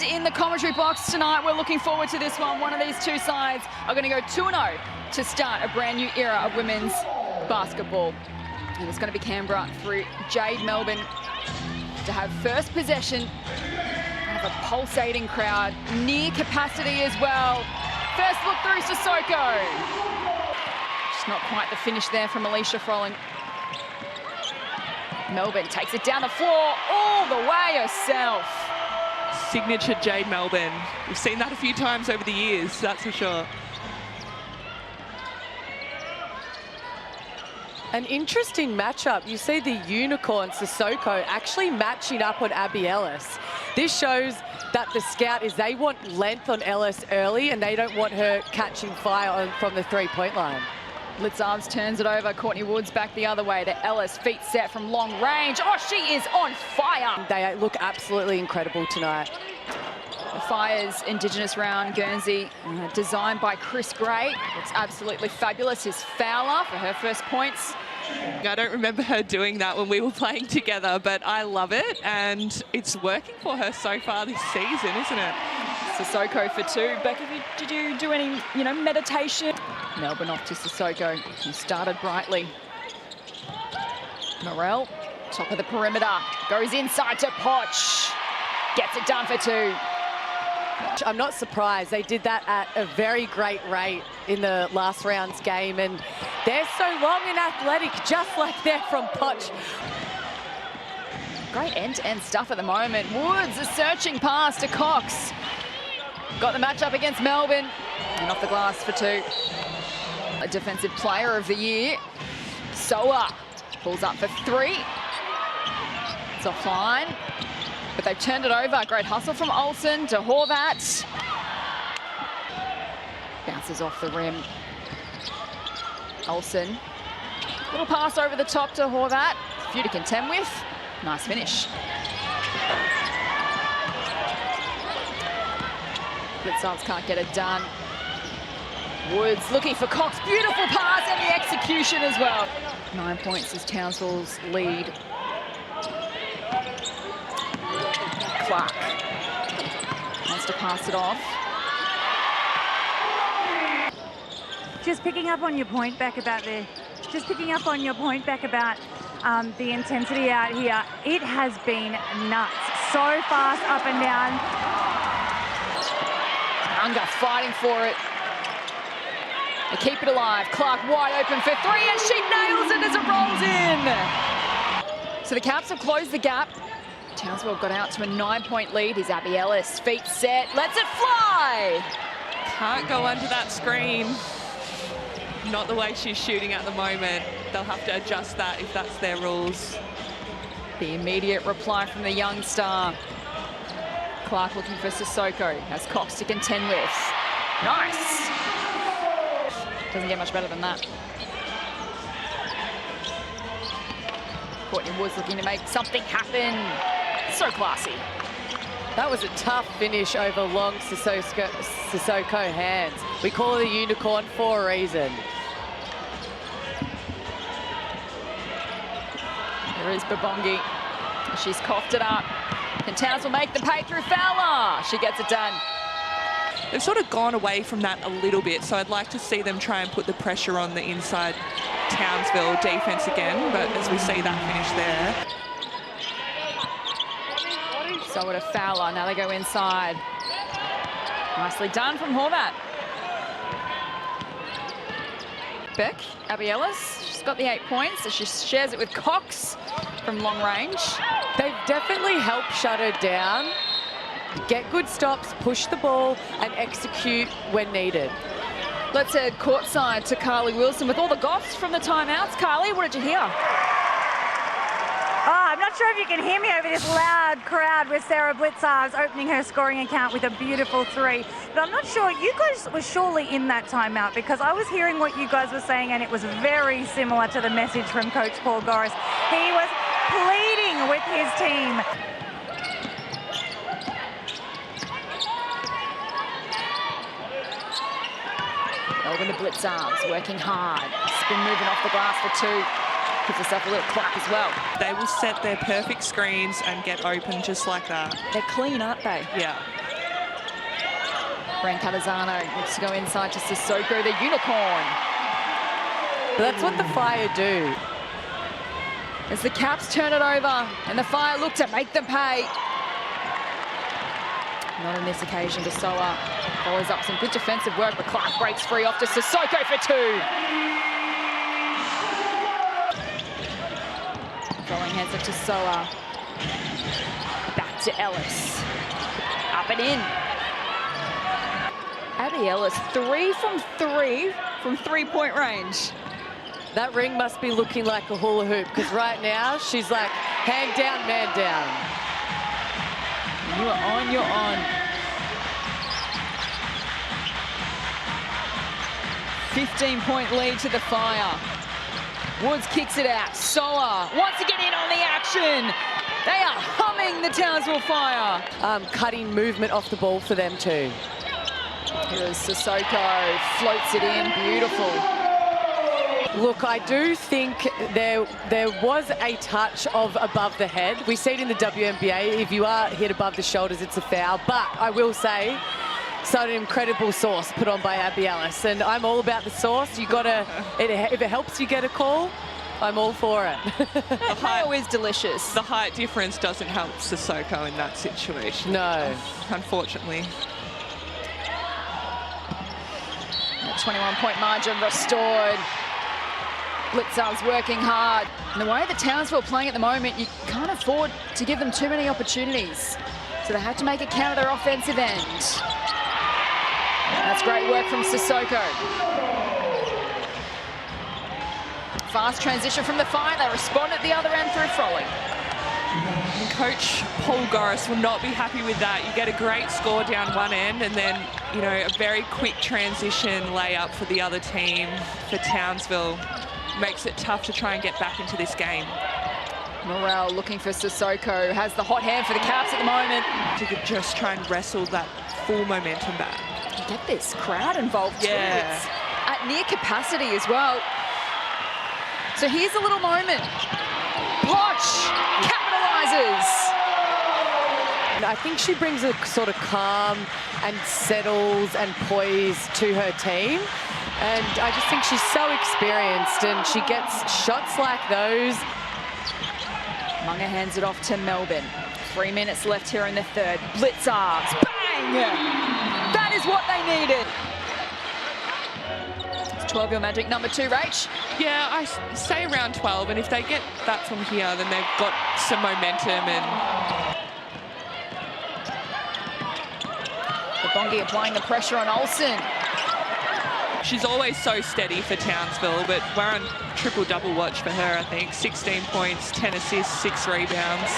And in the commentary box tonight, we're looking forward to this one. One of these two sides are going to go 2-0 to start a brand new era of women's basketball. And it's going to be Canberra through Jade Melbourne to have first possession. Kind of a pulsating crowd, near capacity as well. First look through Sissoko. Just not quite the finish there from Alicia Froling. Melbourne takes it down the floor all the way herself. Signature Jade Melbourne. We've seen that a few times over the years, that's for sure. An interesting matchup. You see the unicorn Sissoko actually matching up on Abby Ellis. This shows that the scout is they want length on Ellis early and they don't want her catching fire from the three-point line. Blitzarves turns it over. Courtney Woods back the other way to Ellis. Feet set from long range. Oh, she is on fire. They look absolutely incredible tonight. The Fire's Indigenous round Guernsey, designed by Chris Gray. Looks absolutely fabulous. Is Fowler for her first points. I don't remember her doing that when we were playing together, but I love it, and it's working for her so far this season, isn't it? Sissoko for two. Becky, did you do any, meditation? Melbourne off to Sissoko, who started brightly. Morel, top of the perimeter, goes inside to Poch. Gets it done for two. I'm not surprised. They did that at a very great rate in the last round's game, and they're so long and athletic, just like they're from Poch. Great end-to-end stuff at the moment. Woods, a searching pass to Cox. Got the matchup against Melbourne, and off the glass for two. A defensive player of the year. Soa pulls up for three. It's offline, but they've turned it over. Great hustle from Olsen to Horvat. Bounces off the rim. Olsen, little pass over the top to Horvat. A few to contend with. Nice finish. Blitzarves can't get it done. Woods looking for Cox. Beautiful pass and the execution as well. 9 points is Townsville's lead. Clark wants to pass it off. Just picking up on your point back about the intensity out here. It has been nuts. So fast up and down. Unger fighting for it. They keep it alive. Clark wide open for three, and she nails it as it rolls in. So the Caps have closed the gap. Townsville got out to a 9-point lead. Here's Abby Ellis. Feet set. Lets it fly. Can't go under that screen. Not the way she's shooting at the moment. They'll have to adjust that if that's their rules. The immediate reply from the young star. Clark looking for Sissoko. Has Cox to contend with. Nice. Doesn't get much better than that. Courtney Woods looking to make something happen. So classy. That was a tough finish over long Sissoko hands. We call her the unicorn for a reason. There is Babongi. She's coughed it up. And Townsville make the pay through Fowler. She gets it done. They've sort of gone away from that a little bit, so I'd like to see them try and put the pressure on the inside Townsville defense again, but as we see that finish there. So to Fowler, now they go inside. Nicely done from Horvat. Beck, Abby Ellis, she's got the 8 points, so she shares it with Cox from long range. They've definitely helped shut her down, get good stops, push the ball, and execute when needed. Let's head courtside to Carly Wilson with all the goss from the timeouts. Carly, what did you hear? I'm not sure if you can hear me over this loud crowd with Sarah Blitzarves opening her scoring account with a beautiful three. But I'm not sure, you guys were surely in that timeout, because I was hearing what you guys were saying and it was very similar to the message from Coach Paul Goris. He was pleading with his team. Melbourne to Blitzarves, working hard. Spin moving off the glass for two. Gives herself a little clap as well. They will set their perfect screens and get open just like that. They're clean, aren't they? Yeah. Brancatizano looks to go inside to Sissoko, the unicorn. But that's what the Fire do. As the Caps turn it over and the Fire look to make them pay. Not on this occasion. Desoa follows up some good defensive work, but Clark breaks free off to Sissoko for 2. Throwing hands up to Soa. Back to Ellis. Up and in. Abby Ellis, 3 from three-point range. That ring must be looking like a hula hoop, because right now she's like, hand down, man down. You're on, you're on. 15-point lead to the Fire. Woods kicks it out. Soa wants to get in on the action. They are humming the Townsville Fire. Cutting movement off the ball for them too. Here's Sissoko, floats it in, beautiful. Look, I do think there was a touch of above the head. We see it in the WNBA. If you are hit above the shoulders, it's a foul. But I will say, such an incredible sauce put on by Abby Ellis. And I'm all about the sauce. You gotta, if it helps you get a call, I'm all for it. The mayo is delicious. The height difference doesn't help Sissoko in that situation. No. Unfortunately. That 21-point margin restored. Blitzar's working hard. And the way the Townsville are playing at the moment, you can't afford to give them too many opportunities. So they have to make it count at their offensive end. That's great work from Sissoko. Fast transition from the Fire. They respond at the other end through Froley. And Coach Paul Goris will not be happy with that. You get a great score down one end and then, you know, a very quick transition layup for the other team, for Townsville. Makes it tough to try and get back into this game. Morrell looking for Sissoko, has the hot hand for the Caps at the moment. To just try and wrestle that full momentum back. Get this crowd involved too. Yeah. It's at near capacity as well. So here's a little moment. Potch capitalizes. And I think she brings a sort of calm and settles and poise to her team. And I just think she's so experienced and she gets shots like those. Munga hands it off to Melbourne. 3 minutes left here in the third. Blitzards, bang! That is what they needed. It's 12 your magic number 2, Rach. Yeah, I say around 12, and if they get that from here, then they've got some momentum. And The Bongi applying the pressure on Olsen. she's always so steady for Townsville, but we're on triple-double watch for her, I think. 16 points, 10 assists, 6 rebounds.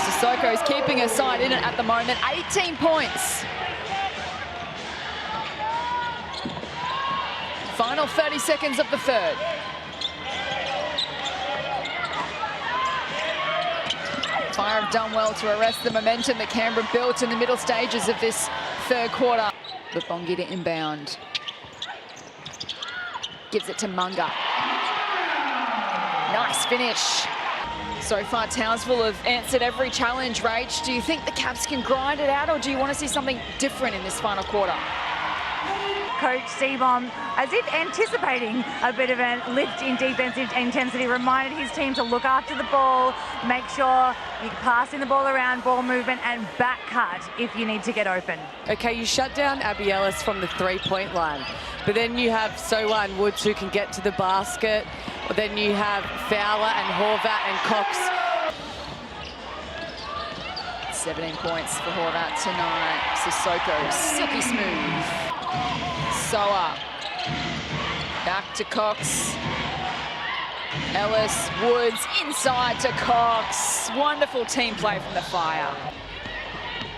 Sissoko's keeping her side in it at the moment. 18 points. Final 30 seconds of the third. Fire have done well to arrest the momentum that Canberra built in the middle stages of this third quarter. But Bongi to inbound. Gives it to Munga. Nice finish. So far, Townsville have answered every challenge, Rach. Do you think the Caps can grind it out, or do you want to see something different in this final quarter? Coach Seabom, as if anticipating a bit of a lift in defensive intensity, reminded his team to look after the ball, make sure you're passing the ball around, ball movement, and back cut if you need to get open. Okay, you shut down Abby Ellis from the three-point line, but then you have Soa and Woods who can get to the basket. But then you have Fowler and Horvat and Cox. 17 points for Horvat tonight. Sissoko, silky smooth. Soa, back to Cox. Ellis, Woods, inside to Cox. Wonderful team play from the Fire.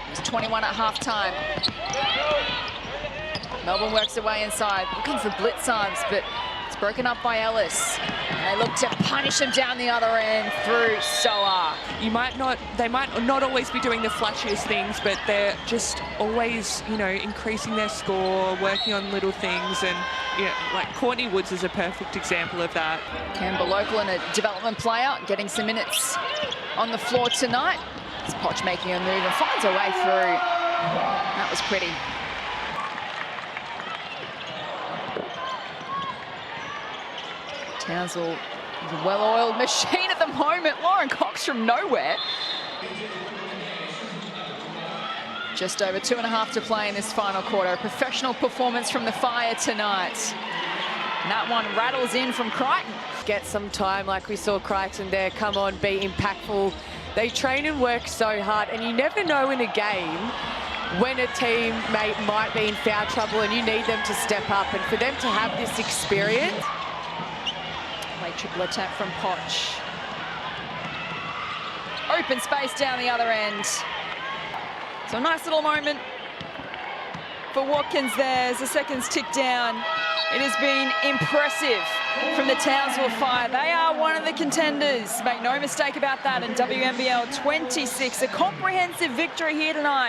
It's 21 at halftime. Melbourne works away inside, looking for blitzards, but it's broken up by Ellis. And they look to punish him down the other end through Soa. They might not always be doing the flashiest things, but they're just always, you know, increasing their score, working on little things, and like Courtney Woods is a perfect example of that. Canberra local and a development player, getting some minutes on the floor tonight. It's Potch making a move and finds her way through. That was pretty. Townsville is a well-oiled machine at the moment. Lauren Cox from nowhere. Just over 2.5 to play in this final quarter. A professional performance from the Fire tonight. And that one rattles in from Crichton. Get some time like we saw Crichton there. Come on, be impactful. They train and work so hard, and you never know in a game when a teammate might be in foul trouble and you need them to step up. And for them to have this experience. Late triple attempt from Poch. Open space down the other end. So a nice little moment for Watkins there as the seconds tick down. It has been impressive from the Townsville Fire. They are one of the contenders. Make no mistake about that in WNBL 26. A comprehensive victory here tonight.